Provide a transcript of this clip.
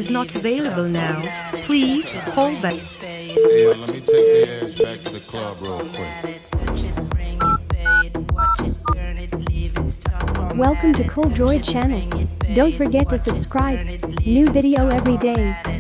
is not available now. Please call back. Hey, let me take their ass back to the club real quick. Welcome to Cooldroid channel. Don't forget to subscribe. New video every day.